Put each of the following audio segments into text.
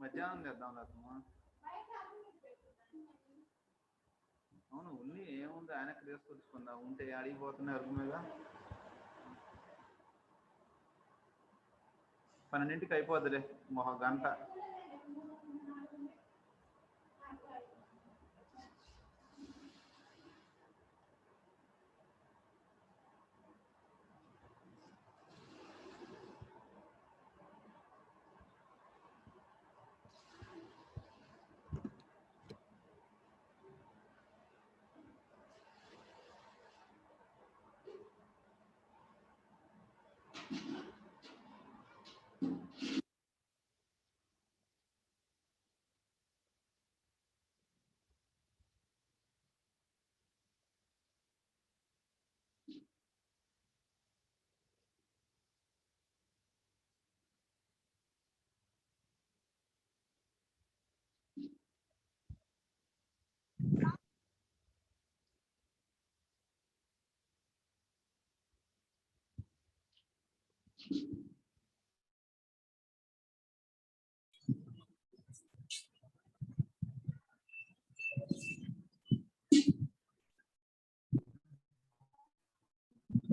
మధ్యాహ్నం చేద్దాం లేకమ్మా. అవును ఉన్ని ఏముంది ఆయన తీసుకొచ్చుకుందాం ఉంటే అడిగిపోతున్నాయి అరుగు మీద. 12ంటికి అయిపోద్దిలే ఒక గంట.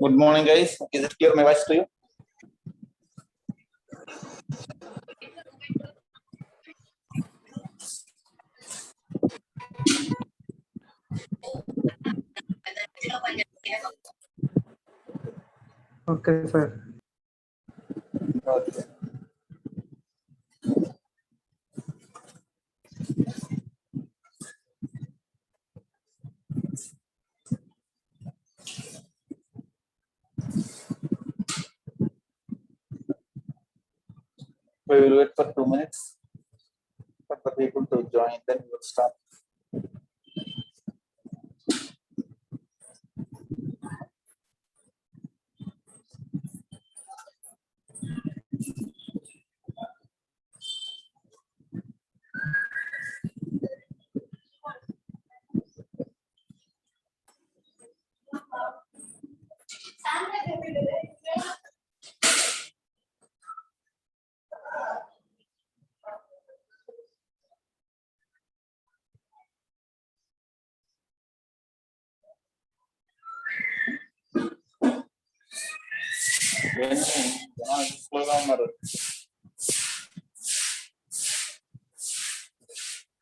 Good morning, guys. Is it clear my voice to you? Okay, sir. Okay. We will wait for 2 minutes for the people to join, then we will start.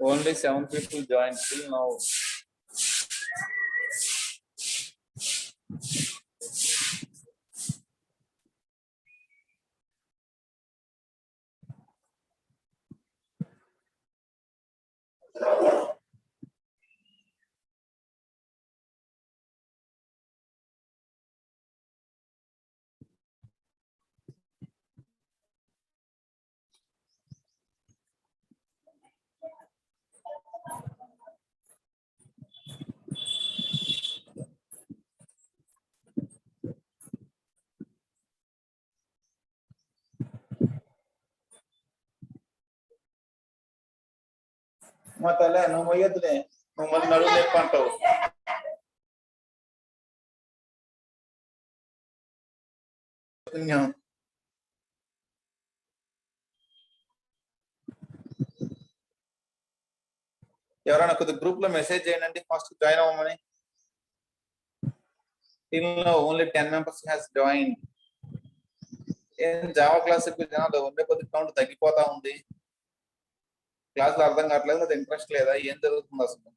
Only 7 people joined till now. మా తల్లి నువ్వు మొయ్యొద్దులే, నువ్వు మళ్ళీ నడువు లేపు అంటావు. ఎవరైనా కొద్ది గ్రూప్ లో మెసేజ్ చేయండి, ఫస్ట్ జాయిన్ అవ్వమని. Till now only 10 members has joined. ఏం జావా క్లాస్ జనాలు ఉండే కొద్ది కౌంట్ తగ్గిపోతా ఉంది. క్లాసులు అర్థం కావట్లేదు, అది ఇంట్రెస్ట్ లేదా, ఏం జరుగుతుంది అసలు?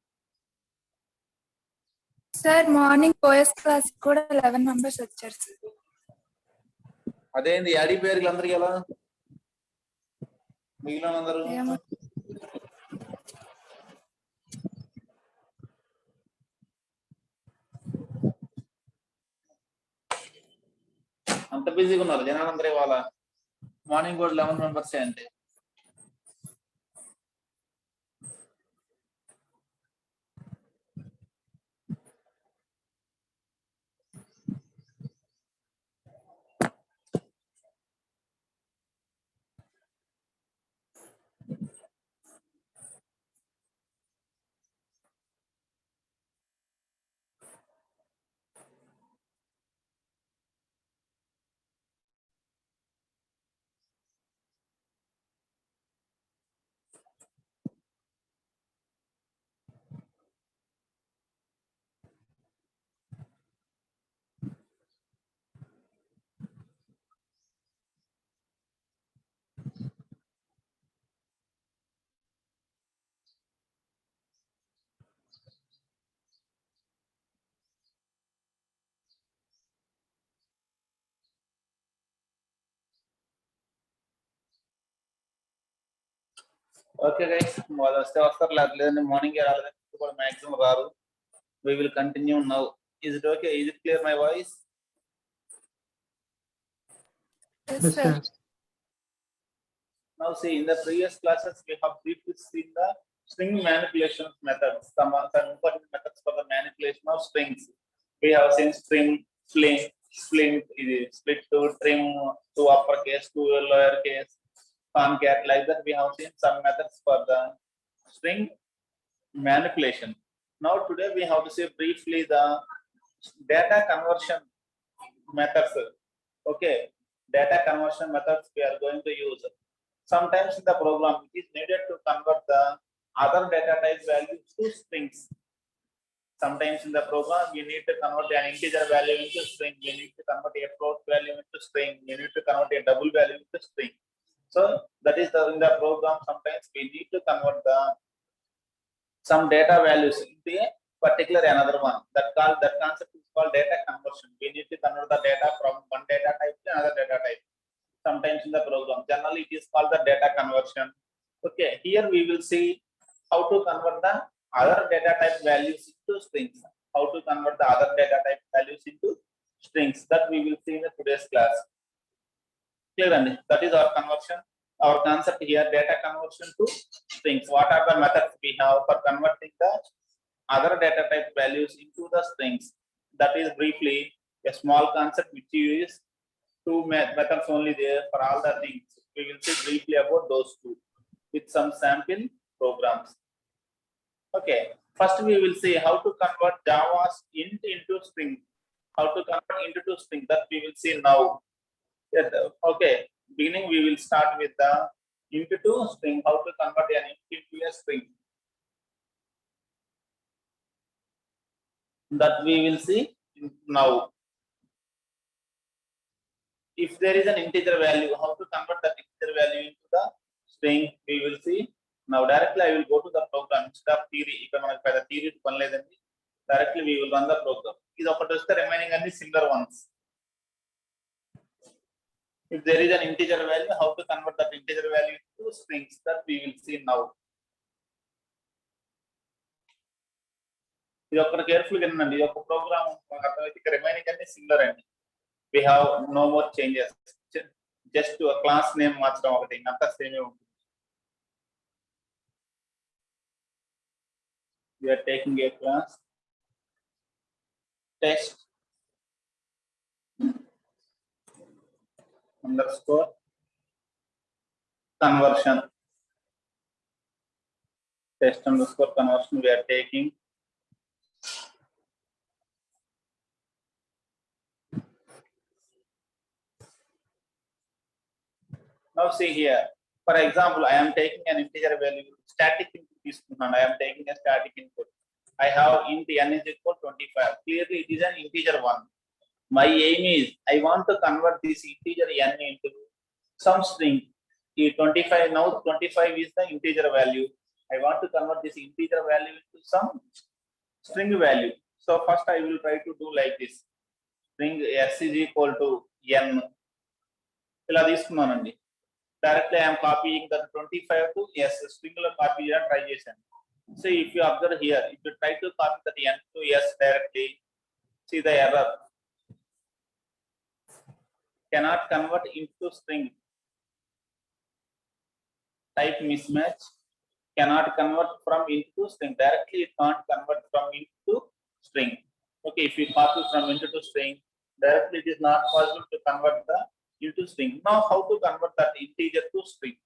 సార్ మార్నింగ్ పోయస్ క్లాస్ కూడా 11 మెంబర్స్ వచ్చారు సార్. అదేంది యాడీ పేర్లు అందరికి ఎలా మిగిలిన అందరూ? అంత బిజీగా ఉన్నారు జనాలందరూ ఇవాళ. మార్నింగ్ కూడా 11 మెంబర్స్ అంటే Okay, guys. వాళ్ళు వస్తే వస్తారు లేదంటే మార్నింగ్ రాలేదంటే కూడా మాక్సిమం రారు. We will continue now. Is it okay? Is it clear my voice? Yes, sir. Now see, in the previous classes we have briefly seen the string manipulation methods. Some important methods for the manipulation of strings. We have seen string, split to trim, to uppercase, to lowercase, concat. Like that, we have seen some methods for the string manipulation. Now today we have to see briefly the data conversion methods. Okay, data conversion methods we are going to use. Sometimes in the program it is needed to convert the other data type values to strings. Sometimes in the program we need to convert an integer value into string, we need to convert a float value into string, we need to convert a double value into string. So that is in the program sometimes we need to convert some data values into a particular another one. That concept is called data conversion. We need to convert the data from one data type to another data type. Sometimes in the program, generally it is called the data conversion. Okay, here we will see how to convert the other data type values into strings. How to convert the other data type values into strings, that we will see in the today's class. Clear? And that is our conversion. Our concept here, data conversion to strings. What are the methods we have for converting the other data type values into the strings? That is briefly a small concept which you use. Two methods only there for all the things. We will see briefly about those two with some sample programs. Okay, first we will see how to convert Java's int into string. How to convert int to string, that we will see now. Okay, beginning we will start with the int to string. How to convert an int into a string, that we will see now. If there is an integer value, how to convert that integer value into the string, we will see now. Directly I will go to the program instead of theory. If I have theory directly we will run the program. Is of the remaining and the similar ones. If there is an integer value, how to convert that integer value to strings, that we will see now. This is carefully this program remaining and similar end. We have no more changes. Just to a class name matram okati anta same untundi. We are taking a class test underscore conversion. Test underscore conversion we are taking. Now see here, for example, I am taking an integer value, static input. I am taking a static input. I have int n is equal 25. Clearly it is an integer one. My aim is I want to convert this integer n into some string. 25, now 25 is the integer value. I want to convert this integer value into some string value. So first I will try to do like this. String s is equal to n. ఇలా తీసుకున్నానండి. Directly I am copying the 25 to s string lo copy cheyani try chesanu. So if you observe here, if you try to copy that n to s directly, see the error. Cannot convert into string. Type mismatch. Cannot convert from int to string. Directly it can't convert from int to string. Okay, if you copy from int to string, directly it is not possible to convert the into string. Now how to convert that integer to string?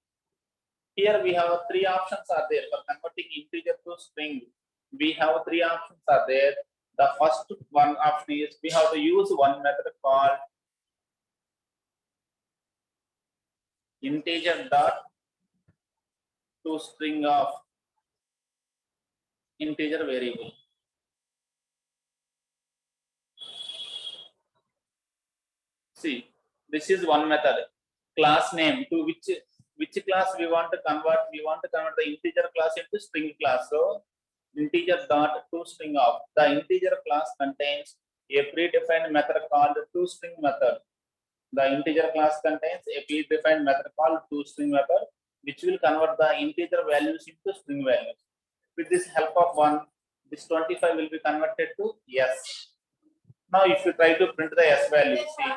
Here we have three options are there for converting integer to string. We have three options are there. The first one option is we have to use one method called integer dot to string of integer variable. See, this is one method. Class name, to which class we want to convert. We want to convert the integer class into string class. So integer dot to string of. The integer class contains a predefined method called toString method. The integer class contains a predefined method called toString method. which will convert the integer values into string values. With this help of one, this 25 will be converted to S. Now, if you try to print the S value, see.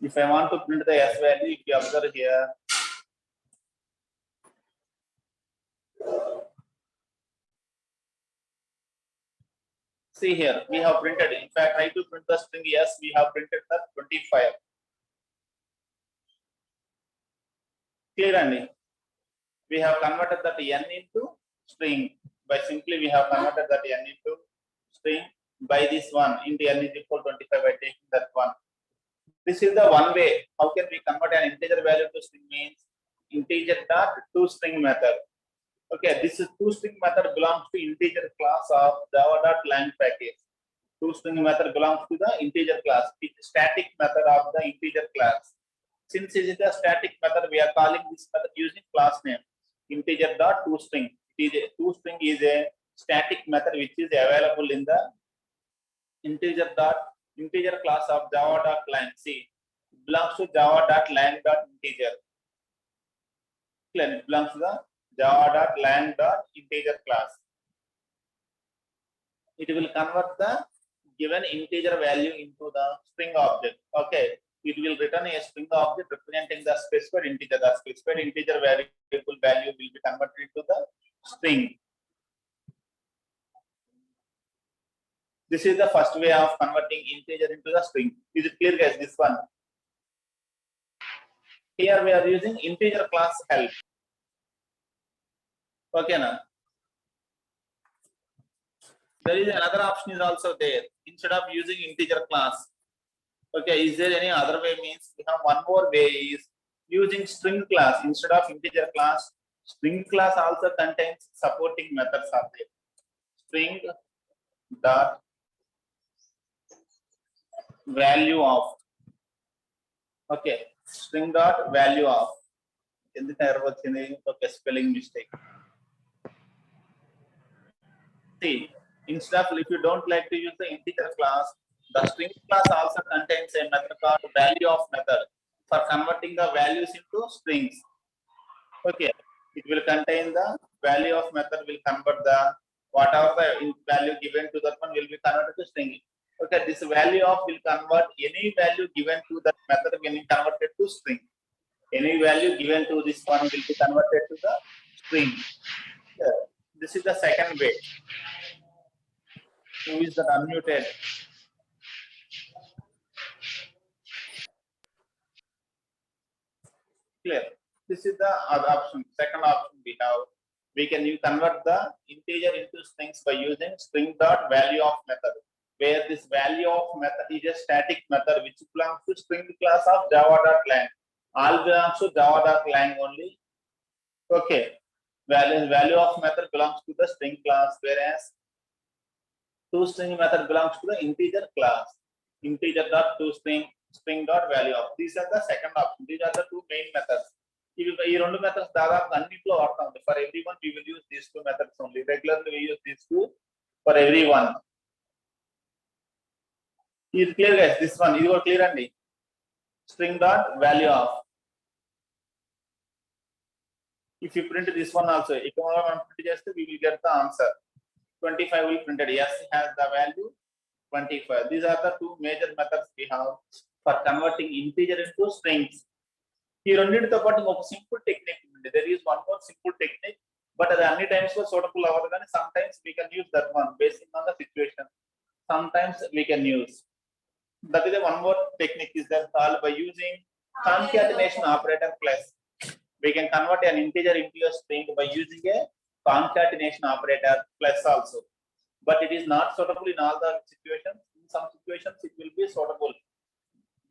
If I want to print the S value, if you observe here, see here, we have printed. If I try to print the string S, we have printed the 25. Clear, Andy? We have converted that N into string by simply we have converted that N into string by this one into N is equal 25 by taking that one. This is the one way. How can we convert an integer value to string? Means integer dot toString method. Okay, this is toString method belongs to integer class of java.lang package. ToString method belongs to the integer class. It's static method of the integer class. Since it is a static method, we are calling this method using class name integer dot toString. ToString is a static method which is available in the integer class of java.lang. See, it belongs to java.lang.integer. It belongs to the java.lang.integer class. It will convert the given integer value into the string object. Okay, it will return a string object representing the specified integer. The specified integer variable value will be converted into the string. This is the first way of converting integer into the string. Is it clear, guys? This one. Here we are using integer class help. Okay, now. There is another option is also there. Instead of using integer class, okay, is there any other way? Means we have one more way is using string class instead of integer class. String class also contains supporting methods are there. String dot value of. Okay, string dot value of. Okay, spelling mistake. See, instead of if you don't like to use the integer class, the string class also contains a method called value of method for converting the values into strings. Okay, it will contain the value of method will convert the whatever the value given to that one will be converted to string. Okay, this value of will convert any value given to that method will be converted to string. Any value given to this one will be converted to the string. This is the second way. Who is that unmuted? Clear. This is the other option. Second option we have. We can convert the integer into strings by using string dot value of method. Where this value of method is a static method which belongs to string class of java.lang. All belongs to java.lang only. Okay. Value of method belongs to the string class, whereas toString method belongs to the integer class. Integer dot toString, string dot value of. These are the second option. These are the two main methods. ఈ రెండు methods దాదాపు అన్నిట్లో వాడతాం. For everyone we will use these two methods only. Regularly we use these two for everyone. Is it clear, guys? This one, ఇది కూడా clear అండి. String dot value of. If you print this one also, if we print just we will get the answer. 25 will printed. Yes, has the value 25. These are the two major methods we have for converting integer into strings. Here only to a simple technique. There is one more simple technique, but at any times for suitable hour than sometimes we can use that one based on the situation. Sometimes we can use. That is one more technique is that called by using concatenation operator plus. We can convert an integer into a string by using a concatenation operator plus also. But it is not suitable in all the situations. In some situations it will be suitable.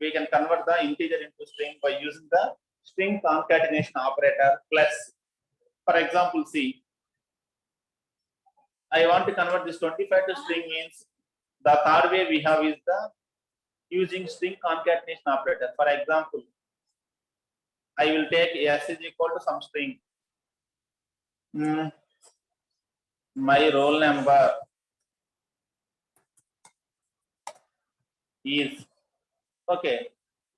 We can convert the integer into string by using the string concatenation operator plus. For example, see, I want to convert this 25 to string means the third way we have is the using string concatenation operator. For example, I will take s is equal to some string. my roll number is okay.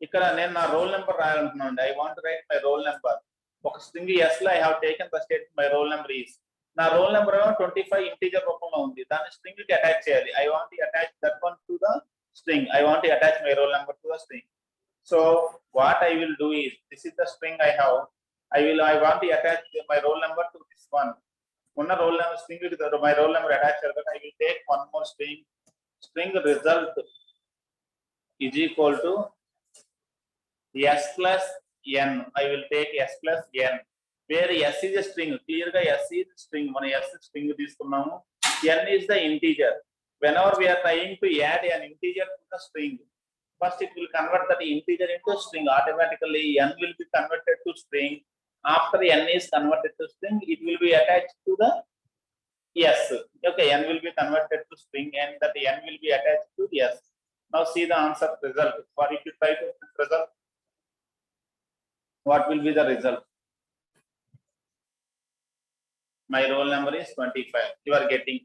ఇక్కడ నేను నా roll number రాయాలనుకున్నాను. I want write my roll number. ఒక string S లో I have taken the state my roll number is. నా roll number 25 integer రూపంలో ఉంది. దాన్ని స్ట్రింగ్ కి అటాచ్ చేయాలి. I want to attach that one to the string. I want to attach my roll number to the string. So what I will do is, this is the string I have. I want to attach my roll number to this one. One roll number string with my roll number attached. I will take one more string. String result is equal to s plus n. I will take s plus n. Where s is a string. Clear ga s is string. One s string తీసుకున్నాము. n is the integer. Whenever we are trying to add an integer to the string, first it will convert that integer into string. Automatically n will be converted to string. After n is converted to string, it will be attached to the s. Okay, n will be converted to string and that n will be attached to s. Now see the answer result. What if you try to result? What will be the result? My roll number is 25. You are getting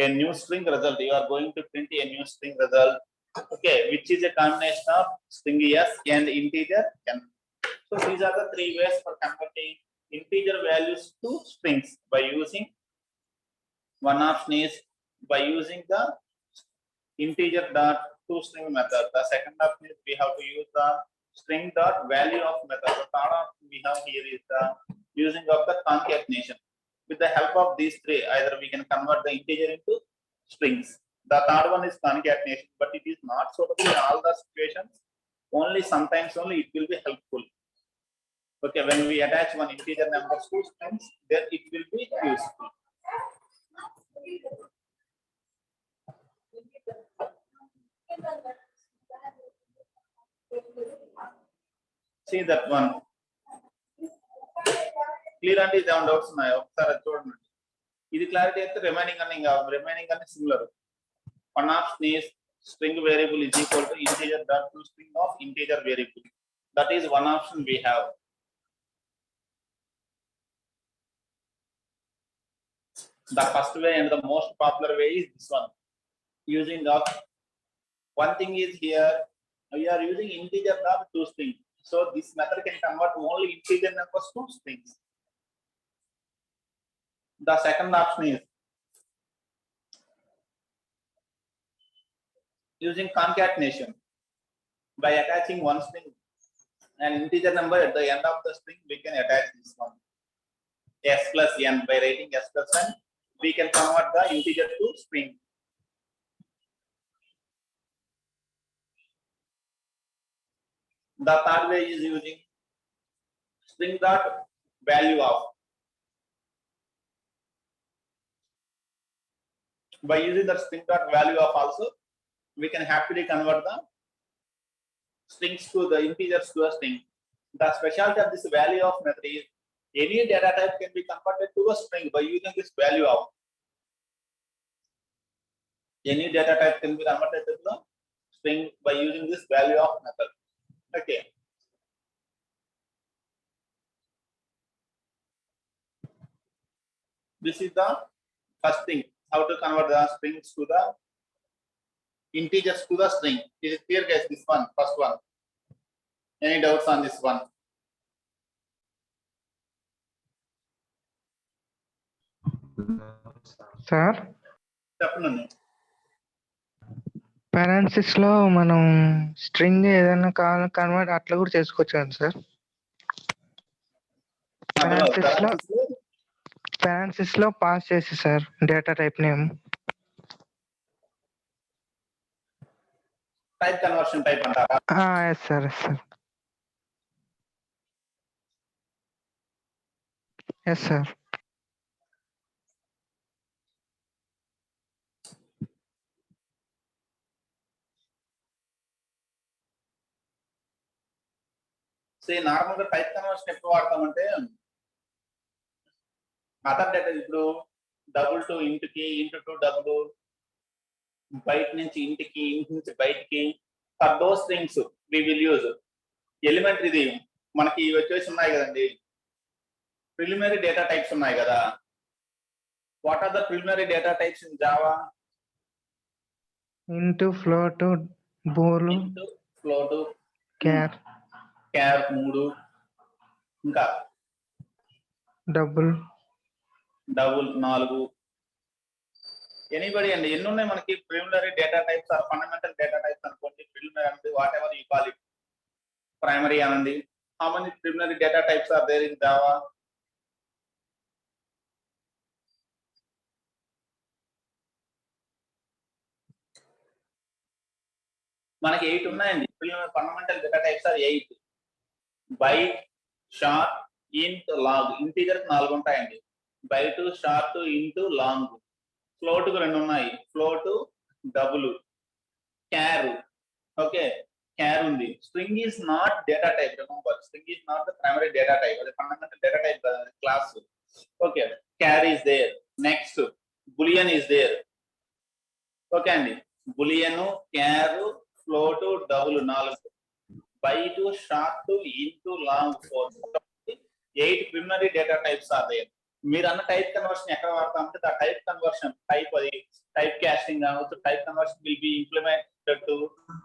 a new string result. You are going to print a new string result. Okay, which is a combination of string s and integer n. So these are the three ways for converting integer values to strings by using one option is by using the integer dot to string method. The second option is we have to use the string dot value of method. The third option we have here is the using of the concatenation. With the help of these three, either we can convert the integer into strings. The third one is concatenation, but it is not suitable in all the situations. Only sometimes only it will be helpful. Okay, when we attach one integer number to strings, then it will be useful. See that one. Clear and is down doubts ఉన్నాయి ఒకసారి చూడండి. ఇది clarity అయితే remaining అన్ని similar. One option is string variable is equal to integer dot to string of integer variable. That is one option we have. The first way and the most popular way is this one. Using of one thing is here we are using integer dot to string. So this method can convert only integer numbers to strings. The second option is using concatenation. By attaching one string an integer number at the end of the string, we can attach this one s plus n. By writing s plus n, we can convert the integer to string. The third way is using string dot value of. By using the string dot value of also, we can happily convert the strings to the integers to a string. The specialty of this value of method is any data type can be converted to a string by using this value of. Any data type can be converted to the string by using this value of method. Okay. This is the first thing, how to convert the strings to the integers to the string. Is it clear, guys? This one, first one. Any doubts on this one? Sir, చెప్పండి. పారాన్సిస్ లో మనం string ఏదైనా కావాలని convert అట్లా కూడా చేసుకోవచ్చు కదా sir? పారాన్సిస్ లో పాస్ చేసి sir data type name. Type conversion type అంటారా? Yes sir, yes sir, yes sir. Normal గా టైప్ కన్వర్షన్ ఎప్పుడు వాడతామంటే అదర్ డేటా, ఇప్పుడు డబుల్ టు ఇంటికి, ఇంటు టు డబుల్, బయట నుంచి ఇంటికి, ఇంటి నుంచి బయటికి, for those things we will use. Elementary ఇది మనకి వచ్చేసి ఉన్నాయి కదండి, ప్రిలిమినరీ డేటా టైప్స్ ఉన్నాయి కదా, What are the preliminary data types in Java? Into float బోలు Int, float, క్యార్ char 3, ఇంకా డబుల్ డబుల్ 4. ఎనీబడి అండి, ఎన్ని ఉన్నాయి మనకి preliminary data types or fundamental data types అనుకోండి. ప్రిలిమినరీ అంటే whatever you call it, primary అనండి. How many preliminary data types are there in Java? మనకి 8 ఉన్నాయండి. Preliminary fundamental data types are 8. Byte, short, int, long. Integer 4 ఉంటాయండి. Byte, short, int, long. Float 2 ఉన్నాయి. Float, double, char. Okay, char ఉంది. String is not data type. Remember, string is not the primary data type. అది fundamental data type కదా, class. Okay, char is there. Next boolean is there. Okay అండి, boolean, char, float, double 4. Byte, short, int, long 4. 8 preliminary data types are there. మీరు అన్న type conversion ఎక్కడ వాడతామంటే the type conversion, type అది type casting కావచ్చు. Type conversion will be implemented to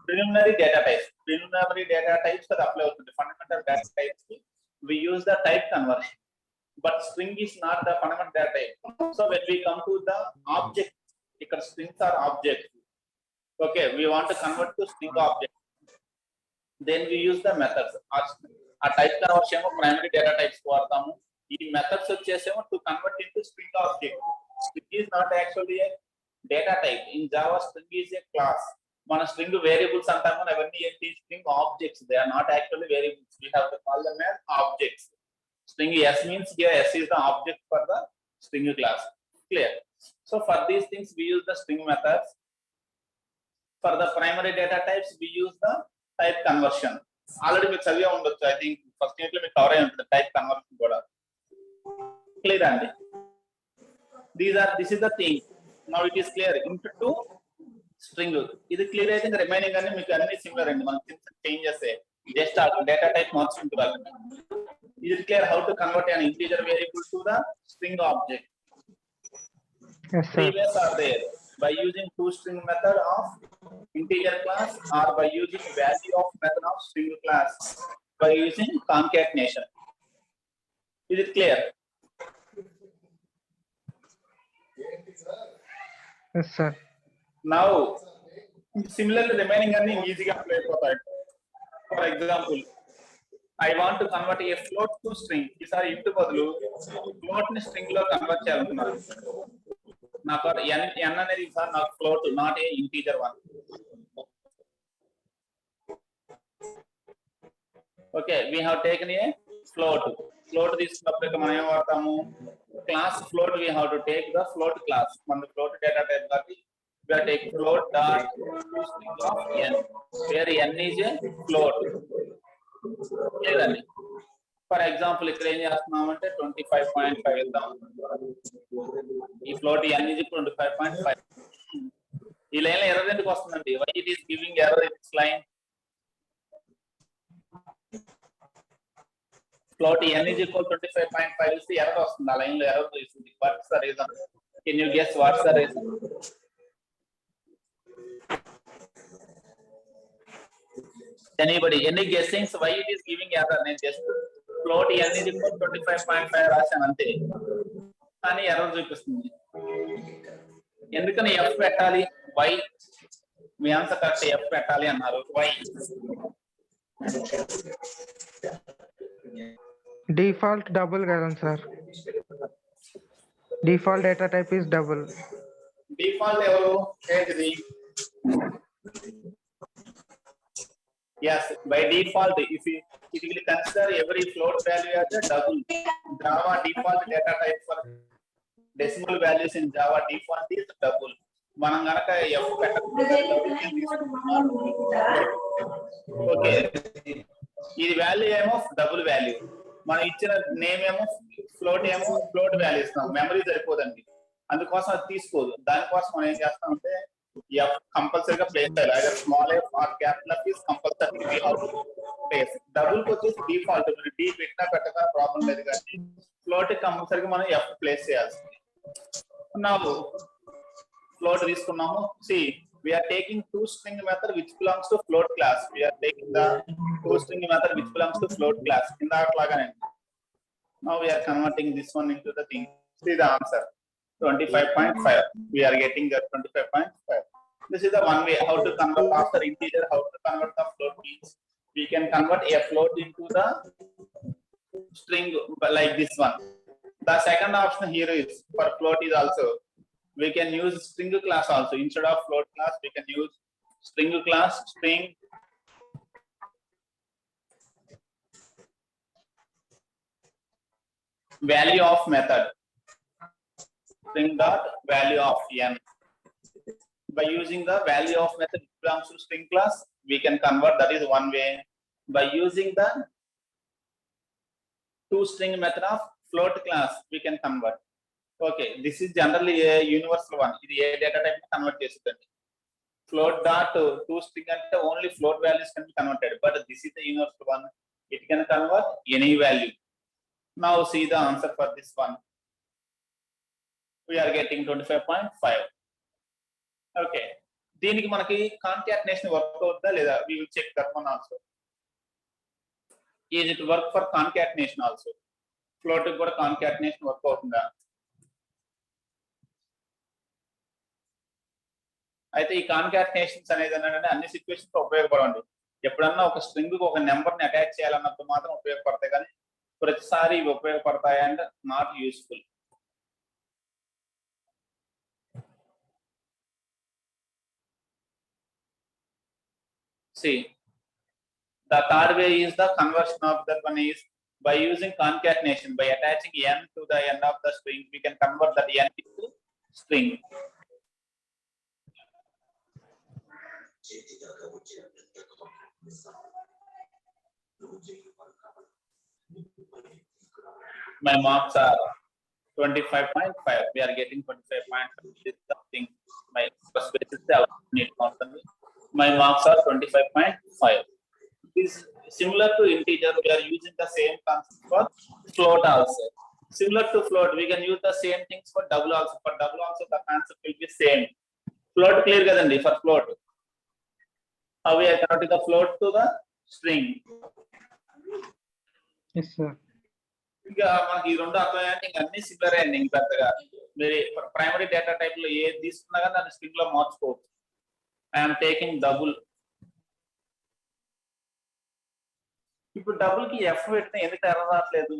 preliminary data types. Preliminary data types అది apply అవుతుంది. Fundamental data types కి we use the type conversion, but string is not the fundamental data type. So when we come to the object, because strings are objects. Okay, we want to convert to string object, then we use the methods. A type conversion primary data types వాడతాము. ఈ methods వచ్చేసేమో to convert into string object. String is not actually a data type. In Java string is a class. మన string variables అంటాం కానీ అవన్నీ ఏంటి, string objects. They are not actually variables. We have to call them as objects. String S means here S is the object for the string class. Clear? So for these things we use the string methods. For the primary data types we use the type conversion. Already మీకు చదివే ఉండొచ్చు. I think first unit లో మీకు cover అయి ఉంటుంది type conversion కూడా. Clear అండి? This is the thing. Now it is clear. Int to string. ఇది క్లియర్ అయితే రిమైనింగ్ అన్ని మీకు అన్ని సిమిలర్ అండి. మనం చేంజ్ చేస్తే జస్ట్ డేటా టైప్ మార్చుకుంటూ వెళ్ళండి. Is it clear how to convert an integer variable to the string object? Yes, sir. Three ways are there: by using toString method of integer class, or by using value of method of string class, by using concatenation. Is it clear? Yes, sir. Now, similarly, remaining and easy to apply for that. For example, I want to convert a float to string. ఈసారి ఇంటి బదులు float ని string లో convert చేయాలనుకున్నాను. నాకు n అనేది sir నాకు float, not a integer 1. Okay, we have taken a float. Float తీసుకున్నప్పుడు మనం ఏం వాడతాము, class float. we have to take the float class. మన ఫ్లోట్ డేటా టైప్ కాబట్టి we have to take float dot string of n, where n is a float. లేదండి, for example ఇక్కడ ఏం చేస్తున్నామంటే 25.5 వెళ్దాం. ఈ ఫ్లోట్ n is 25.5. ఈ line లో ఎర్రర్ ఎందుకు వస్తుందండి? why it is giving error in this line? Float n is equal 25.5 ఇస్తే ఎర్రర్ వస్తుంది. ఆ లైన్ లో ఎర్రర్ వస్తుంది. what's the reason? Can you guess what's the reason? Anybody, any guessings why it is giving error? నేను just float n is equal 25.5 రాశాను అంతే, కానీ error చూపిస్తుంది. ఎందుకని f పెట్టాలి? why? Me answer correct, f పెట్టాలి అన్నారు. why? డిఫాల్ట్ డబుల్ కదా sir, default data type is double. Default ఎవరు ఏంటిది? Yes, by default, if it will consider every float value as a double. Java default data type for decimal values in Java default is double. మనం గనక f okay, ఇది value ఏమో double value, మనం ఇచ్చిన name ఏమో float, ఏమో float value ఇస్తాం. Memory సరిపోదండి, అందుకోసం అది తీసుకోదు. దానికోసం మనం ఏం చేస్తామంటే f కంపల్సరీగా ప్లేస్ చేయాలి. అదే small f or capital f is compulsory we have to place. Double కి వచ్చేసి డిఫాల్ట్, మీరు d పెట్టినా పెట్టక ప్రాబ్లం లేదు, కానీ ఫ్లోట్ కంపల్సరీగా మనం f ప్లేస్ చేయాల్సింది. Now float తీసుకున్నాము. See, we are taking toString method which belongs to float class. We are taking the toString method which belongs to float class. ఇందాకలాగానే. Now we are converting this one into the thing. See the answer. 25.5. We are getting that 25.5. This is the one way how to convert after integer, how to convert the float means we can convert a float into the string like this one. The second option here is for float is also we can use string class also. Instead of float class, we can use string class, string value of method, string dot value of n. By using the value of method which belongs to string class, we can convert. That is one way. By using the toString method of float class, we can convert. Okay, this is generally a universal one. This is a data type convert chestandi. Float dot toString ante only float values can be converted, but this is the universal one. It can convert any value. Now see the answer for this one. We are getting 25.5. Okay, దీనికి మనకి concatenation work అవుతుందా లేదా? We will check that one also. Is it work for concatenation also? Float కూడా concatenation work అవుతుందా? అయితే ఈ కాన్కాటినేషన్స్ అనేది ఏంటంటే అన్ని సిచ్యువేషన్స్ ఉపయోగపడండి. ఎప్పుడన్నా ఒక స్ట్రింగ్ కి ఒక నెంబర్ ని అటాచ్ చేయాలన్నప్పుడు మాత్రం ఉపయోగపడతాయి, కానీ ప్రతిసారి ఇవి ఉపయోగపడతాయి and not useful. See, the third way is the conversion of that one is by using concatenation. By attaching n to the end of the string, we can convert that n into string. My marks are 25.5. We are getting 25.5. This is something my first basis need constantly. My marks are 25.5. Is similar to integer. We are using the same concept for float also. Similar to float, we can use the same things for double also. For double also, the concept will be same. Float clear kadandi for float. How we are converting the float to the string. Yes, sir. ఇంకా మనకి ఈ రెండు అర్థమయ్యాక ఇంకా అన్ని similar అండి. ఇంకా పెద్దగా మీరు ప్రైమరీ డేటా టైప్ లో ఏది తీసుకున్నా కానీ దాన్ని స్ట్రింగ్ లో మార్చుకోవచ్చు. I'm taking double. ఇప్పుడు డబుల్ కి ఎఫ్ పెట్టినా ఎందుకు ఎర్ర రావట్లేదు?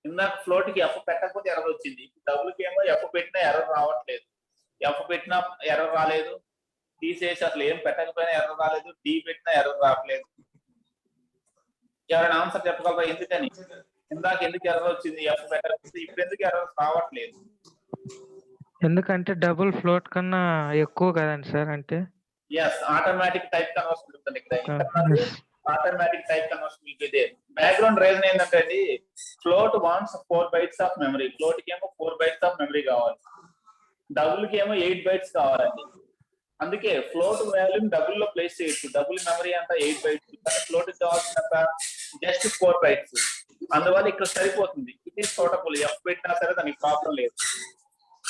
ఇందాక ఫ్లోట్ కి ఎఫ్ పెట్టకపోతే ఎర్ర వచ్చింది. ఇప్పుడు డబుల్ కి ఏమో ఎఫ్ పెట్టినా ఎర్ర రావట్లేదు. ఎఫ్ పెట్టినా ఎర్ర రాలేదు, తీసేసి అసలు ఏం పెట్టకపోయినా ఎర్ర రాలేదు, డి పెట్టినా ఎర్ర రావట్లేదు. ఎవరైనా ఆన్సర్ చెప్పగలరా ఎందుకని? ఇందాక ఎందుకు ఎర్ర వచ్చింది ఎఫ్ పెట్టకపోతే, ఇప్పుడు ఎందుకు ఎర్ర రావట్లేదు? ఎందుకంటే డబుల్ ఫ్లోట్ కన్నా ఎక్కువ కదండి సార్. అంటే ఎస్, ఆటోమేటిక్ టైప్ కన్వర్షన్ ఉంటుంది ఇక్కడ. ఆటోమేటిక్ టైప్ కన్వర్షన్ ఇది బ్యాక్గ్రౌండ్ రీజన్ ఏంటంటే అండి, float wants 4 bytes of memory. Float కి ఏమో 4 bytes ఆఫ్ మెమరీ కావాలి, డబుల్ కి ఏమో 8 bytes కావాలండి. అందుకే ఫ్లోట్ వాల్యూమ్ డబుల్ లో ప్లేస్ చేయొచ్చు. డబుల్ మెమరీ అంతా 8 bytes, కానీ ఫ్లోట్ కావాల్సినంత జస్ట్ 4 bytes. అందువల్ల ఇక్కడ సరిపోతుంది. ఇది సూటబుల్. ఎఫ్ పెట్టినా సరే దానికి ప్రాబ్లం లేదు.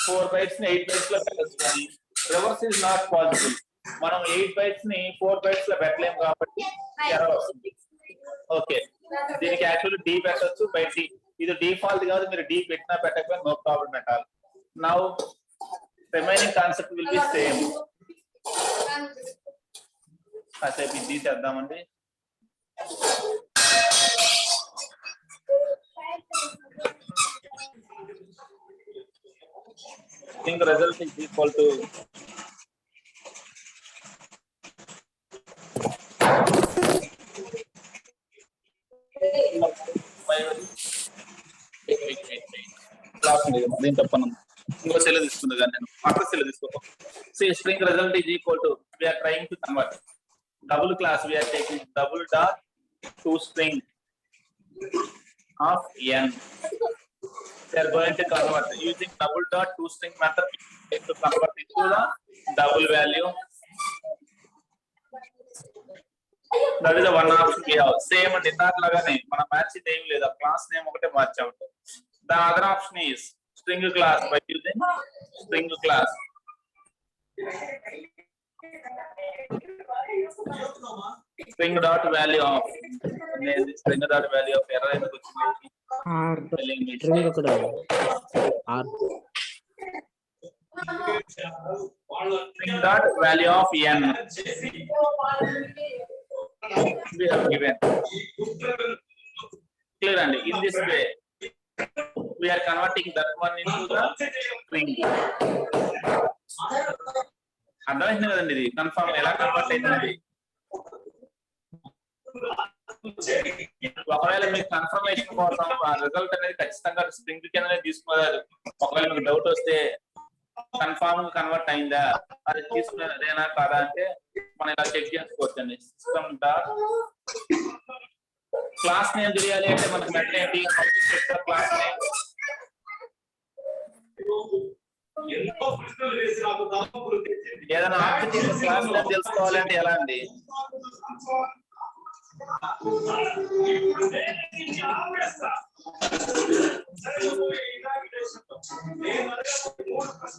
4 bytes ని 8 bytes లో పెట్టచ్చు, కానీ రివర్స్ ఇస్ నాట్ పాసిబుల్. మనం 8 bytes ని 4 bytes లో పెట్టలేము కాబట్టి ఎర్రర్ వస్తుంది. ఓకే, దీనికి యాక్చువల్లీ డి పెట్టచ్చు బై డి. ఇది డిఫాల్ట్ కాదు, మీరు డి పెట్టినా పెట్టకపోయినా నో ప్రాబ్లం పెట్టాలి. Now remaining concept will be same. కాసేపు ఇది తీసేద్దామండి. think result is equal to string result is equal to, we are trying to convert double class, we are taking double dot to string of n. We are going to convert using double dot to string method to convert into the double value. That is the one option we have. Same and in that lagane mana match name leda, class name okate marchavu. The other option is string class by using string class. String dot value of string dot value of error ఎందుకు వచ్చింది? R string ఒకటి R String dot value of n we have given. Clear and in this way we are converting that one into the string. అర్థమైంది కదండి, ఇది confirm ఎలా convert అవుతుంది. ఒకవేళ మీకు కన్ఫర్మేషన్ కోసం ఆ రిజల్ట్ అనేది ఖచ్చితంగా స్ట్రింగ్ కిందనే తీసుకున్నారు. ఒకవేళ మీకు డౌట్ వస్తే కన్ఫర్మ్ కన్వర్ట్ అయిందా అది తీసుకున్నదేనా కాదా అంటే మనం ఇలా చెక్ చేసుకోవచ్చండి. సిస్టమ్ డాట్ క్లాస్ నేమ్ తెలియాలి అంటే మనకు వెంటనే ఏంటి క్లాస్ నేమ్. ఏదైనా ఆబ్జెక్ట్ క్లాస్ నేమ్ తెలుసుకోవాలంటే ఎలా అండి?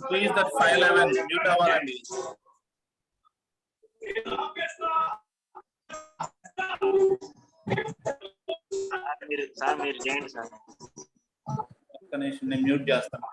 Please that file level mute అవ్వాలండి. మీరు చేయండి సార్. ఒక్క నిమిషం నేను మ్యూట్ చేస్తాను.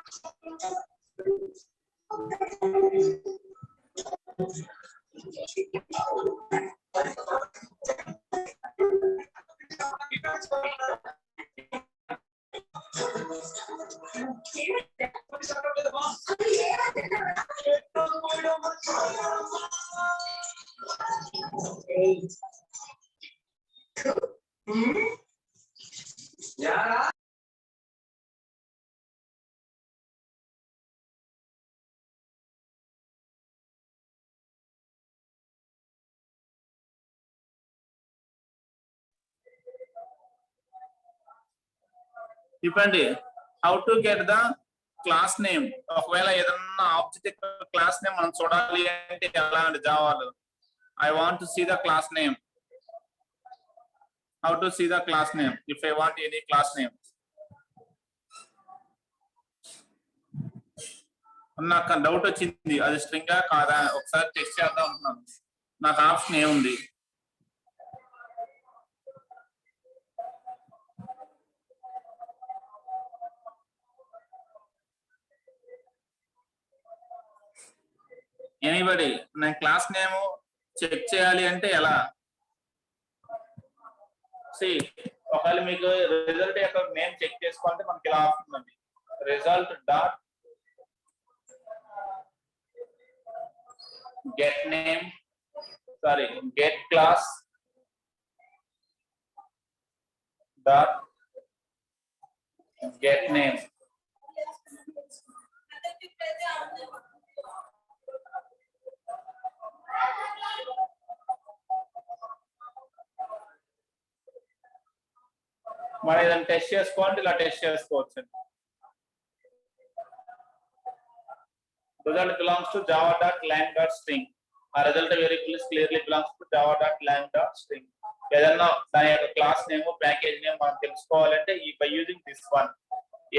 చెప్పండి how to get the class name. ఒకవేళ ఏదన్నా ఆబ్జెక్ట్ క్లాస్ నేమ్ మనం చూడాలి అంటే ఎలా అండి జావాలో? I want to see the class name. How to see the class name if I want any class name? నాకు డౌట్ వచ్చింది అది స్ట్రింగా కాదా ఒకసారి టెస్ట్ చేద్దాం అనుకున్నాను. నాకు ఆప్షన్ ఏముంది? ఎనీబడి నేను క్లాస్ నేమ్ చెక్ చేయాలి అంటే ఎలా? ఒకవేళ మీకు రిజల్ట్ యొక్క నేమ్ చెక్ చేసుకోవాలంటే మనకి ఇలా ఆప్షన్ ఉంది. Result dot get name get class dot get name. మనం ఏదైనా టెస్ట్ చేసుకోవాలంటే ఇలా టెస్ట్ చేసుకోవచ్చు. Result belongs to java.lang.string. ఆ result variable clearly belongs to java.lang.string. ఏదన్నా దాని యొక్క క్లాస్ నేమ్ ప్యాకేజ్ నేమ్ మనం తెలుసుకోవాలంటే ఈ by using this one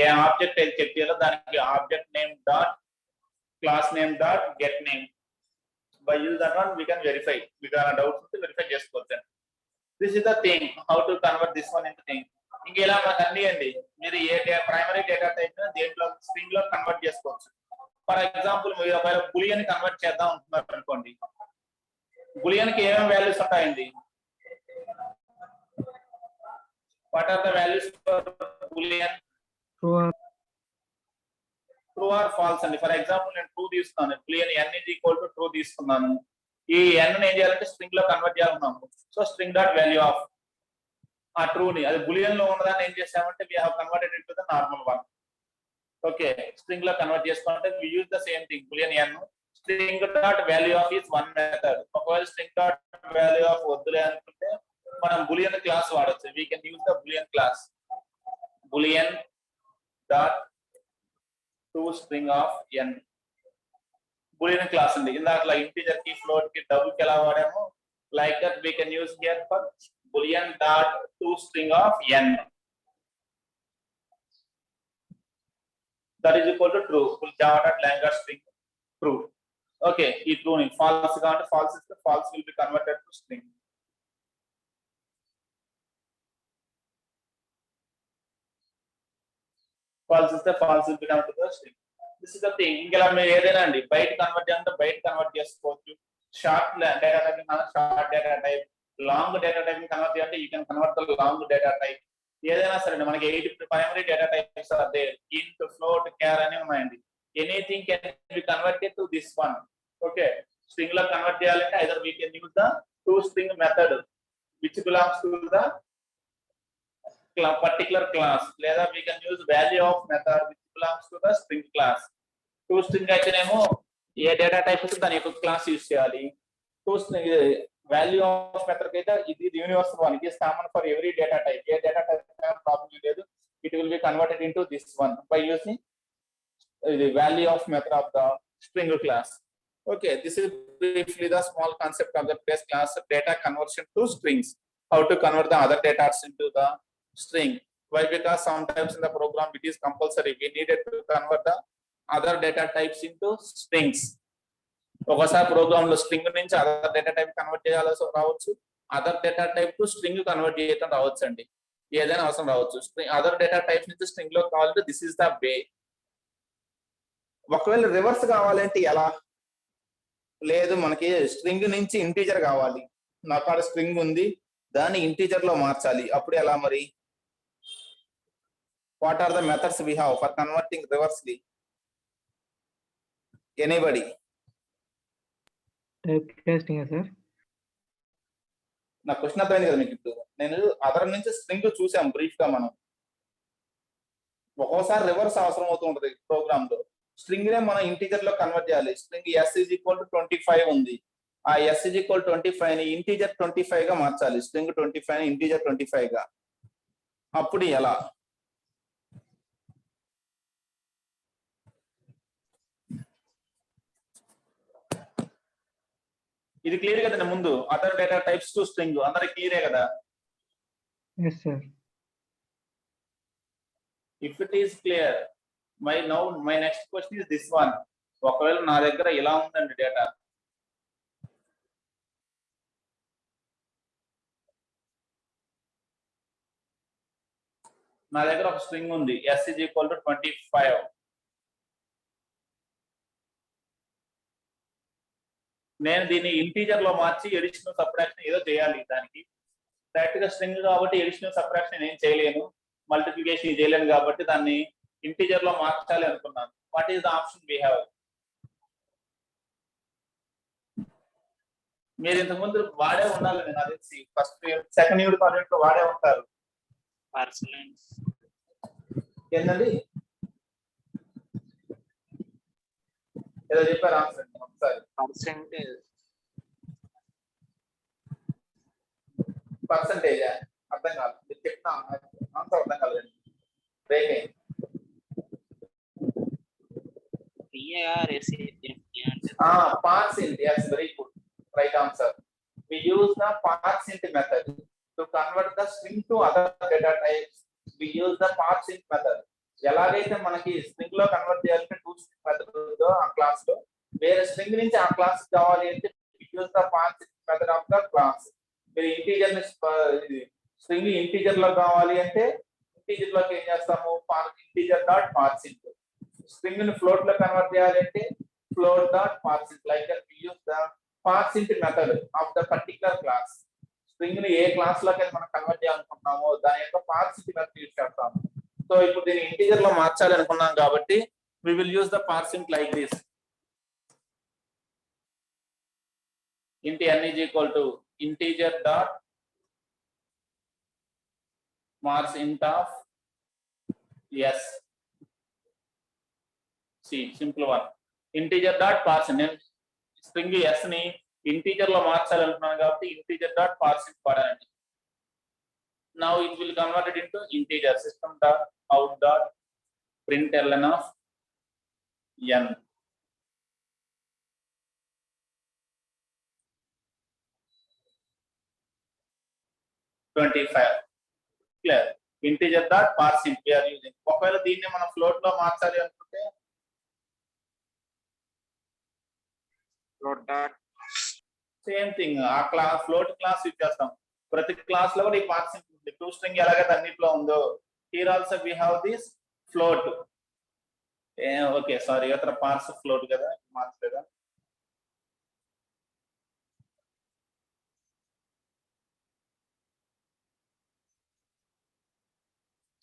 A object అయితే చెక్ చేయాలో దానికి object name dot class name dot get name. By use that one we can verify. మీకు ఏమైనా డౌట్స్ ఉంటే వెరిఫై చేసుకోవచ్చు. This is the thing how to convert this one into thing. ఇంకెలా మనకు అన్ని అండి మీరు ఏ ప్రైమరీ డేటా టైప్ దేంట్లో స్ట్రింగ్ లో కన్వర్ట్ చేసుకోవచ్చు. ఫర్ ఎగ్జాంపుల్ మీరు ఒకవేళ బులియన్ కన్వర్ట్ చేద్దాం అనుకున్నారు అనుకోండి. బులియన్ కి ఏమేమి వాల్యూస్ ఉంటాయండి? What are the values for Boolean? True or false అండి. ఫర్ ఎగ్జాంపుల్ నేను ట్రూ తీసుకున్నాను. బులియన్ n = ట్రూ తీసుకున్నాను. ఈ n ని ఏం చేయాలంటే స్ట్రింగ్ లో కన్వర్ట్ చేయాలనుకున్నాను. So string dot value of ఆ ట్రూ ని అది బులియన్ లో ఉన్నదాన్ని ఏం చేసామంటే we have converted it to the normal one. Okay string లో కన్వర్ట్ చేసుకుంటే we use the same thing Boolean n string dot value of is one method. ఒకవేళ స్ట్రింగ్ డాట్ వాల్యూ ఆఫ్ వద్దులే అనుకుంటే మనం బులియన్ క్లాస్ వాడొచ్చు. We can use the Boolean class Boolean dot to string of n. Boolean class అండి. ఇందాక integer కి float కి double కి ఎలా వాడాము like that we can use here for boolean dot to string of n. that is equal to true. Full java.lang string true. Okay, ఈ true ని false గా అంటే false ఇస్తే false will be converted to string. False ఇస్తే false will be converted to string. This is the thing. ఇంకెలా మీరు ఏదైనా అండి బయట కన్వర్ట్ చేయాలంటే బయట కన్వర్ట్ చేసుకోవచ్చు. Short data type short data type, long data type convert చేయాలంటే you can convert the long data type. ఏదైనా సరే మనకి 8 primary data types are there. Int, float, char అని ఉన్నాయండి. Anything can be converted to this one. Okay, string లో convert చేయాలంటే either we can use the to string method which belongs to the particular class, లేదా we can use value of method which belongs to the string class. To string అయితేనేమో ఏ data type అయితే దాని యొక్క class use చేయాలి. To string value of method అయితే ఇది universal one, it is common for every data type. ఏ data type problem లేదు, it will be converted into this one by using the value of method of the string class. Okay, this is briefly the small concept of the base class data conversion to strings. How to convert the other data into the string. Why? Because sometimes in the program it is compulsory. We needed to convert the other data types into strings. ఒకసారి programme లో string నుంచి other data type convert చేయాల్సి రావచ్చు, other data type to string convert చేయడం రావచ్చు అండి. ఏదైనా అవసరం రావచ్చు. అదర్ డేటా టైప్స్ నుంచి స్ట్రింగ్ లో కావాలంటే దిస్ ఇస్ ద వే. ఒకవేళ రివర్స్ కావాలంటే ఎలా? లేదు, మనకి స్ట్రింగ్ నుంచి ఇంటీజర్ కావాలి, నా కాడ స్ట్రింగ్ ఉంది, దాన్ని ఇంటీజర్ లో మార్చాలి, అప్పుడు ఎలా మరి? What are the methods we have for converting reversely? Anybody? Type casting sir. నా క్వశ్చన్ అర్థమైంది కదా మీకు? ఇప్పుడు నేను అదర్ నుంచి స్ట్రింగ్ చూసాం బ్రీఫ్ గా. మనం ఒక్కోసారి రివర్స్ అవసరం అవుతూ ఉంటది ప్రోగ్రామ్ లో. స్ట్రింగ్ నే మనం ఇంటీజర్ లో కన్వర్ట్ చేయాలి. String s is equal to 25 ఉంది, ఆ s is equal to 25 ని ఇంటీజర్ 25 గా మార్చాలి. స్ట్రింగ్ 25 ని ఇంటీజర్ 25 గా. అప్పుడు ఎలా? ఇది క్లియర్ కదండి. ముందు other data types to string అందరికి క్లియరే కదా? Yes sir. If it is clear, my next question is this one. ఒకవేళ నా దగ్గర ఇలా ఉందండి డేటా, నా దగ్గర ఒక స్ట్రింగ్ ఉంది s is equal to 25. నేను దీన్ని ఇంటీజర్ లో మార్చి ఎడిషనల్ సబ్ట్రాక్షన్ ఏదో చేయాలి. దానికి డైరెక్ట్ గా స్ట్రింగ్ కాబట్టి ఎడిషనల్ సబ్ట్రాక్షన్ ఏం చేయలేను, మల్టిప్లికేషన్ చేయలేను, కాబట్టి దాన్ని ఇంటీజర్ లో మార్చాలి అనుకున్నాను. What is the option we have? మీరు ఇంతకు ముందు వాడే ఉండాలి, నాకు తెలిసి ఫస్ట్ సెకండ్ యూనిట్ కాన్సెప్ట్ లో వాడే ఉంటారు. ఏంటండి ఏదో చెప్పారు ఆన్సర్ ఒకసారి. పర్సంటేజ్ అర్థం కాదు, మీరు చెప్తా ఆన్సర్ అర్థం కాలేదండి. బ్రేక్ అయింది. Parseint, yes, very good, right answer. We use the parseint method to convert the string to other data types. We use the parseint method. ఎలాగైతే మనకి స్ట్రింగ్ లో కన్వర్ట్ చేయాలంటే టు స్ట్రింగ్ మెథడ్ ఉందో ఆ class లో, వేరే string నుంచి ఆ క్లాస్ కావాలి అంటే we use the parseint method of the class. మీరు ఇంటీజర్ ని స్ట్రింగ్ ఇంటీజర్ లో కావాలి అంటే ఇంటీజర్ లోకి ఏం చేస్తాము? Integer dot parseint. స్ట్రింగ్ ని ఫ్లోట్ లో కన్వర్ట్ చేయాలి అంటే float dot parseint. Like that we use the parseint method of the particular class. String ని ఏ క్లాస్ లోకి మనం కన్వర్ట్ చేయాలనుకుంటున్నామో దాని యొక్క parseint method యూజ్ చేస్తాము. సో ఇప్పుడు దీన్ని ఇంటీజర్ లో మార్చాలి అనుకున్నాం కాబట్టి we will use the parseint like this. int n is equal to integer dot parseint of s. See, simple one. Integer dot parse int. నేను స్ట్రింగ్ s ని ఇంటీజర్ లో మార్చాలనుకున్నాను కాబట్టి ఇంటీజర్ డాట్ పార్సెంట్ వాడానండి. Now it will converted into integer. System dot out dot println of n. Clear. Integer dot parse int we're using. ఒకవేళ దీన్ని మనం float లో మార్చాలి అనుకుంటే ఫ్లోట్ డాట్ సేమ్ థింగ్ ఆ క్లాస్ ఫ్లోట్ క్లాస్ యూజ్ చేస్తాం. ప్రతి క్లాస్ లో కూడా ఈ పార్స్ ఇంట్ ఉంది. టూ స్ట్రింగ్ ఎలాగైతే అన్నిట్లో ఉందో here also we have this float. Okay sorry అక్కడ పార్స్ ఫ్లోట్ కదా మార్చలేదా.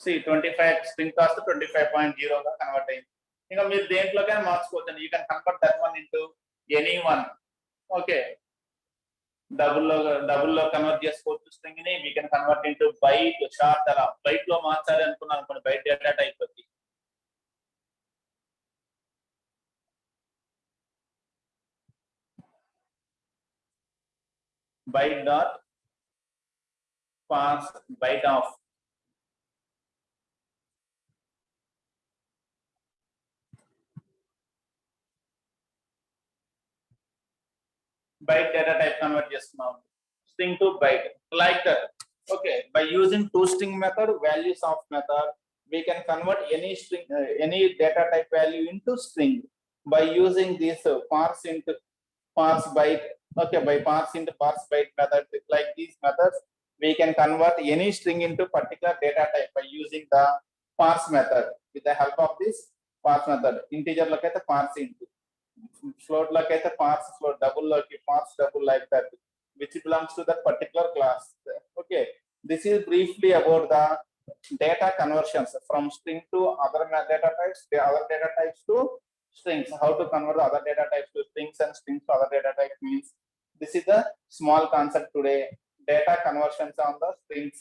సి 25 స్ట్రింగ్ కాస్ట్ 25.0 గా కన్వర్ట్ అయింది. ఇంకా మీరు దేంట్లోకైనా మార్చుకోవచ్చు. You can convert that one into any one. Okay డబుల్లో కన్వర్ట్ చేసుకోవచ్చు స్ట్రింగ్ ని. We can convert into byte short. అలా బైట్ లో మార్చాలి అనుకున్నాను అనుకోండి, బైట్ డేటా టైప్ వచ్చి byte dot parse byte of byte data type convert చేస్తున్నాం string to byte like that. Okay, by using toString method, values of method, we can convert any string any data type value into string by using this parse into parse byte. Okay, by parse into parse byte method, like these methods we can convert any string into particular data type by using the parse method. With the help of this parse method, integer look at the parse into, float look at the parse float, double look parse double, like that, which belongs to that particular class. Okay, this is briefly about the data conversions from string to other data types, the other data types to strings. How to convert the other data types to strings and strings to other data types means, this is the small concept today, data conversions on the strings.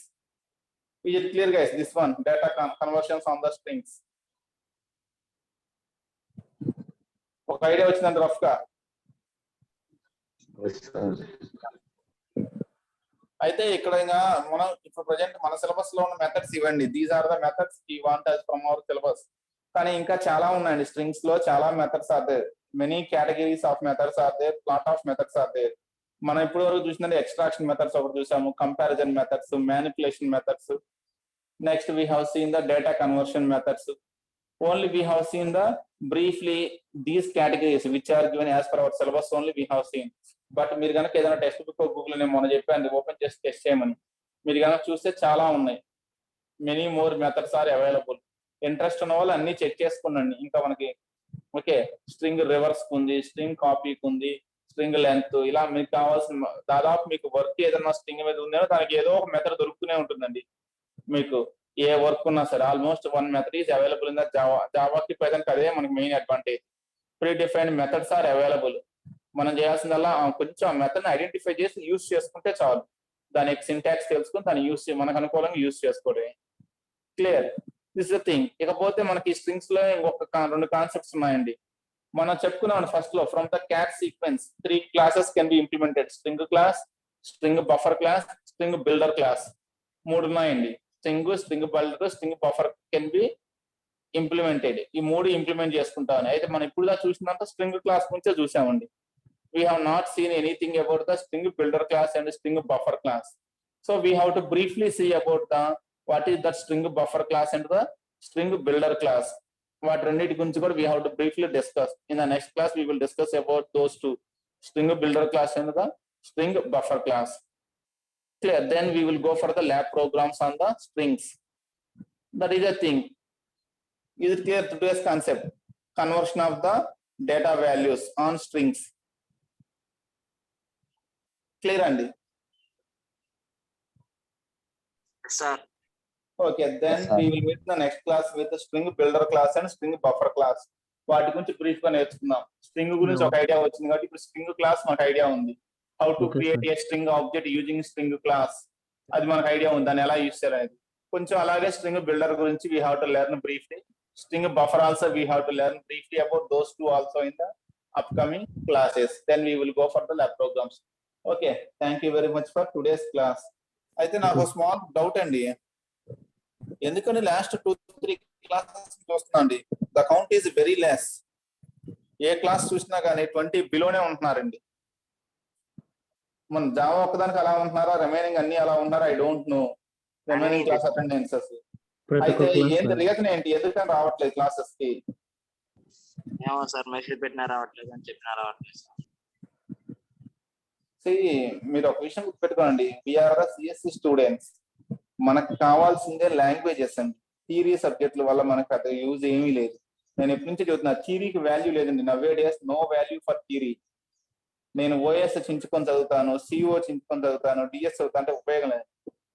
Is it clear guys? This one, data conversions on the strings. ఒక idea వచ్చిందంటే rough గా. అయితే ఇక్కడ ఇంకా మనం ఇప్పుడు present మన syllabus లో ఉన్న మెథడ్స్ ఇవ్వండి. These are the methods we want as from our syllabus. కానీ ఇంకా చాలా ఉన్నాయండి స్ట్రింగ్స్ లో, చాలా methods are there, many categories of methods are there, lot of methods are there. మనం ఇప్పుడు వరకు చూసినట్టు ఎక్స్ట్రాక్షన్ మెథడ్స్ ఒకటి చూసాము, comparison methods, manipulation methods. Next we have seen the data conversion methods. Only we have seen the briefly these categories which are given as per our syllabus, only we have seen. But మీరు కనుక ఏదైనా text book Google నేను మొన్న చెప్పాను open చేసి test చేయమని, మీరు కనుక చూస్తే చాలా ఉన్నాయి. Many more methods are available. Interest ఉన్న వాళ్ళు అన్ని చెక్ చేసుకున్నాండి. ఇంకా మనకి ఓకే స్ట్రింగ్ రివర్స్ ఉంది, స్ట్రింగ్ కాపీకి ఉంది, స్ట్రింగ్ లెంత్, ఇలా మీకు కావాల్సిన దాదాపు మీకు వర్క్ ఏదైనా స్ట్రింగ్ మీద ఉందో దానికి ఏదో ఒక మెథడ్ దొరుకుతూనే ఉంటుందండి. మీకు ఏ వర్క్ ఉన్నా సరే almost one method is available in the Java. జావాకి ప్రజెంట్ అదే మనకి main advantage. Predefined methods are available. మనం చేయాల్సిందల్లా కొంచెం ఆ మెథడ్ ఐడెంటిఫై చేసి యూజ్ చేసుకుంటే చాలు. దానికి సింటాక్స్ తెలుసుకుని దాన్ని యూజ్ మనకు అనుకూలంగా యూజ్ చేసుకోవడం. Clear, this the thing. ఇకపోతే మనకి స్ట్రింగ్స్ లో ఇంకొక రెండు కాన్సెప్ట్స్ ఉన్నాయండి. మనం చెప్పుకున్నాం ఫస్ట్ లో, from the cat sequence 3 classes can be implemented. String class, string buffer class, string builder class. 3 ఉన్నాయండి. String builder, string buffer can be implemented. ఈ 3 ఇంప్లిమెంట్ చేసుకుంటామని. అయితే మనం ఇప్పుడు చూసినంత స్ట్రింగ్ క్లాస్ నుంచే చూసామండి. We have not seen anything about the string builder class and string buffer class. So we have to briefly see about the what is that string buffer class and the string builder class. What రెండిటి గురించి కూడా we have to briefly discuss. In the next class we will discuss about those two, string builder class and the string buffer class. Clear? Then we will go for the lab programs on the strings. That is a thing. Is it clear? Today's concept, conversion of the data values on strings. Clear అండి? sir. Okay, then we will meet the next class with the string builder class and string buffer class. వాటి గురించి brief గా నేర్చుకుందాం. String గురించి ఒక idea వచ్చింది కాబట్టి ఇప్పుడు స్ట్రింగ్ క్లాస్ మనకు ఐడియా ఉంది. How to create a string object using string class, అది మనకు ఐడియా ఉంది. దాన్ని ఎలా యూజ్ చేయాలి కొంచెం. అలాగే స్ట్రింగ్ బిల్డర్ గురించి we have to learn briefly. String buffer also we have to learn briefly about those two also in the upcoming classes. Then we will go for the lab programs. Okay, thank you very much for today's class. అయితే నాకు small doubt అండి, ఎందుకని last 2-3 classes చూస్తున్నాండి the count is very less. ఏ class చూసినా కానీ 20 బిలోనే ఉంటున్నారండి. మన జావా ఒక్కదానికి అలా ఉంటున్నారా, రిమైనింగ్ అన్ని అలా ఉన్నారా? I don't know. Remaining class attendances ప్రతి అయితే ఒక్క క్లాస్ ఏంటి రీజన్ ఏంటి, ఎందుకని రావట్లేదు క్లాసెస్ కి? ఏమో సార్ మెసేజ్ పెట్టినా రావట్లేదు అని చెప్పినా రావట్లేదు సార్. మీరు ఒక విషయం గుర్తుపెట్టుకోండి, విఆర్ సిఎస్సి స్టూడెంట్స్, మనకు కావాల్సిందే లాంగ్వేజెస్ అండి. థియరీ సబ్జెక్టుల వల్ల మనకు అది యూజ్ ఏమీ లేదు. నేను ఎప్పటి నుంచి చెబుతున్నా, థియరీకి వాల్యూ లేదండి. Nowadays no value for theory. నేను ఓఎస్ చించుకొని చదువుతాను, సిఓ చించుకొని చదువుతాను, డిఎస్ చదువుతా అంటే ఉపయోగం లేదు.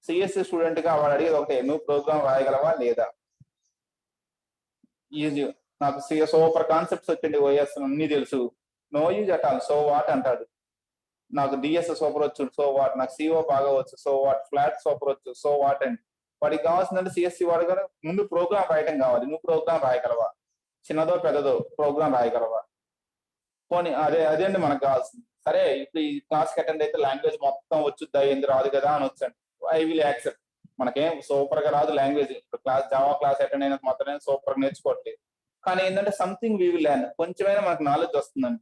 సిఎస్సి స్టూడెంట్ గా వాడు అడిగేది ఒకటే, నువ్వు ప్రోగ్రామ్ రాయగలవా లేదా? ఈజీ, నాకు సూపర్ కాన్సెప్ట్స్ వచ్చింది, ఓఎస్ అన్ని తెలుసు, no use at all, so what అంటాడు. నాకు డిఎస్ సూపర్ వచ్చు, సో వాట్. నాకు సిఓ బాగా వచ్చు, సో వాట్. ఫ్లాట్ సూపర్ వచ్చు, సో వాట్ అండి. వాడికి కావాల్సిందంటే సిఎస్సి వాడు కూడా ముందు ప్రోగ్రామ్ రాయటం కావాలి. నువ్వు ప్రోగ్రామ్ రాయగలవా, చిన్నదో పెద్దదో ప్రోగ్రామ్ రాయగలవా? పోనీ అదే అండి మనకు కావాల్సింది. సరే, ఇప్పుడు ఈ క్లాస్కి అటెండ్ అయితే లాంగ్వేజ్ మొత్తం వచ్చుద్దా, ఏంది రాదు కదా అని వచ్చాను. I will accept. మనకేం సూపర్ గా రాదు లాంగ్వేజ్. ఇప్పుడు జావా క్లాస్ అటెండ్ అయినంత మాత్రం సూపర్ నేర్చుకోవట్లేదు. కానీ ఏంటంటే సంథింగ్ వీ విల్ లెర్న్. కొంచెమైనా మనకు నాలెడ్జ్ వస్తుందండి.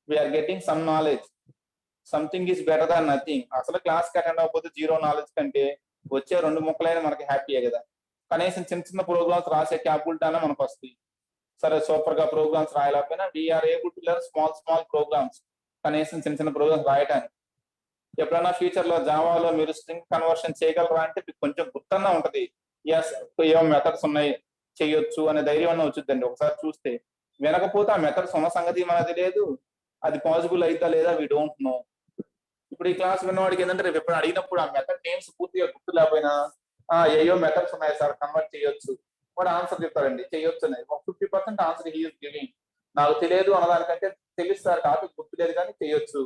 We are getting some knowledge. Something is better than nothing. అసలు క్లాస్ కి అటెండ్ అవ్వకపోతే జీరో నాలెడ్జ్ కంటే వచ్చే 2 ముక్కలైనా మనకి హ్యాపీయే కదా. కనీసం చిన్న చిన్న ప్రోగ్రామ్స్ రాసే క్యాపబిలిటీ అయినా మనకు వస్తాయి. సరే, సూపర్ గా ప్రోగ్రామ్స్ రాయలేకపోయినా we're able to learn small programs. కనీసం చిన్న ప్రోగ్రామ్స్ రాయటానికి. ఎప్పుడైనా ఫ్యూచర్ లో జావాలో మీరు స్ట్రింగ్ కన్వర్షన్ చేయగలరా అంటే మీకు కొంచెం గుర్తన్నా ఉంటది. ఎస్, ఏమో మెథడ్స్ ఉన్నాయి, చేయొచ్చు అనే ధైర్యం అన్న వచ్చుద్దండి ఒకసారి చూస్తే. వినకపోతే ఆ మెథడ్స్ ఉన్న సంగతి మనది లేదు, అది పాసిబుల్ అవుతా లేదా వీ డోంట్ నో. ఇప్పుడు ఈ క్లాస్ విన్నవాడికి ఏంటంటే రేపు ఎప్పుడు అడిగినప్పుడు ఆ మెథడ్ నేమ్స్ పూర్తిగా గుర్తు లేకపోయినా ఏయో మెథడ్స్ ఉన్నాయి సార్, కన్వర్ట్ చేయొచ్చు, వాడు ఆన్సర్ చెప్తారండి చేయొచ్చు అనేది. 50% ఆన్సర్ హీఈస్ గివింగ్. నాకు తెలియదు అన్నదానికంటే తెలుసు సార్, టాపిక్ గుర్తులేదు కానీ చేయొచ్చు.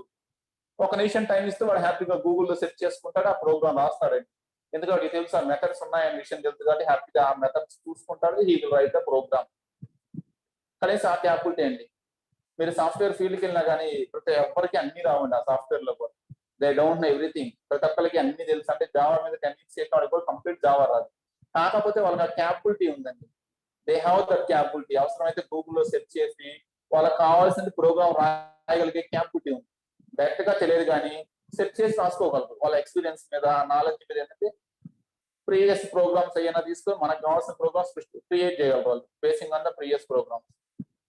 ఒక నిమిషం టైం ఇస్తే వాడు హ్యాపీగా గూగుల్లో సెర్చ్ చేసుకుంటాడు, ఆ ప్రోగ్రామ్ రాస్తాడండి. ఎందుకంటే వాడికి తెలుసు ఆ మెథడ్స్ ఉన్నాయని విషయం తెలుసు కాబట్టి హ్యాపీగా ఆ మెథడ్స్ చూసుకుంటాడు, he will write the program. కనీసం ఆ క్యాపబిలిటీ అండి. మీరు సాఫ్ట్వేర్ ఫీల్డ్కి వెళ్ళినా కానీ ప్రతి ఒక్కరికి అన్ని రావండి ఆ సాఫ్ట్వేర్ లో కూడా. They don't know everything. ప్రతి ఒక్కరికి అన్ని తెలుసు. అంటే జావా మీద 10 years చేసిన వాడికి కూడా కంప్లీట్ జావా రాదు. కాకపోతే వాళ్ళకి ఆ క్యాపబిలిటీ ఉందండి. They have that capability. అవసరమైతే గూగుల్లో సెర్చ్ చేసి వాళ్ళకి కావాల్సిన ప్రోగ్రామ్ రాయగలిగే క్యాపబిలిటీ ఉంది. డైరెక్ట్ గా తెలియదు కానీ సెర్చ్ చేసి రాసుకోగలరు. వాళ్ళ ఎక్స్పీరియన్స్ మీద, నాలెడ్జ్ మీద ఏంటంటే ప్రీవియస్ ప్రోగ్రామ్స్ అయినా తీసుకొని మనకు కావాల్సిన ప్రోగ్రామ్స్ క్రియేట్ చేయగలరు వాళ్ళు, basing on the previous programs.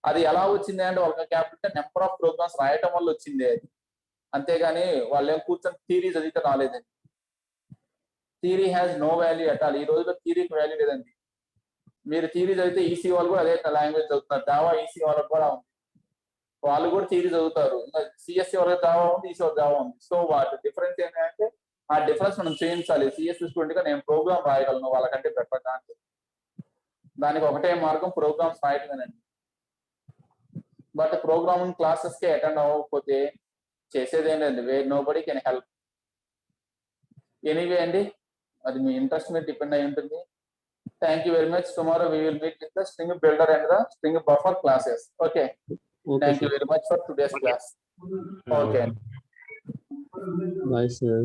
అది ఎలా వచ్చింది అంటే వాళ్ళకి క్యాపిటల్ నెంబర్ ఆఫ్ ప్రోగ్రామ్స్ రాయటం వల్ల వచ్చింది అది. అంతేగాని వాళ్ళు ఏం కూర్చొని థియరీ చదివితే రాలేదండి. Theory has no value at all. ఈ రోజులో థియరీకి వాల్యూ లేదండి. మీరు థియరీ చదివితే ఈసీ వాళ్ళు కూడా అదే లాంగ్వేజ్ చదువుతున్నారు. జావా ఈసీ వాళ్ళకి కూడా ఉంది, వాళ్ళు కూడా థియరీ చదువుతారు. ఇంకా సిఎస్సి వాళ్ళకి జావా ఉంది, ఈసీ వాళ్ళకి జావా ఉంది. సో వాటి డిఫరెన్స్ ఏంటంటే ఆ డిఫరెన్స్ మనం చేయించాలి. సిఎస్సి స్టూడెంట్ గా నేను ప్రోగ్రామ్ రాయగలను వాళ్ళకంటే బెటర్ గా. దానికి ఒకటే మార్గం ప్రోగ్రామ్స్ రాయటమేనండి. బట్ ప్రోగ్రామింగ్ క్లాసెస్ కి అటెండ్ అవ్వకపోతే చేసేది ఏంటండి, where nobody can help. Anyway అండి, అది మీ ఇంట్రెస్ట్ మీద డిపెండ్ అయి ఉంటుంది. Thank you very much. Tomorrow we will meet with the string builder and the string buffer classes. Okay, thank you very much for today's class. Okay. Bye, sir.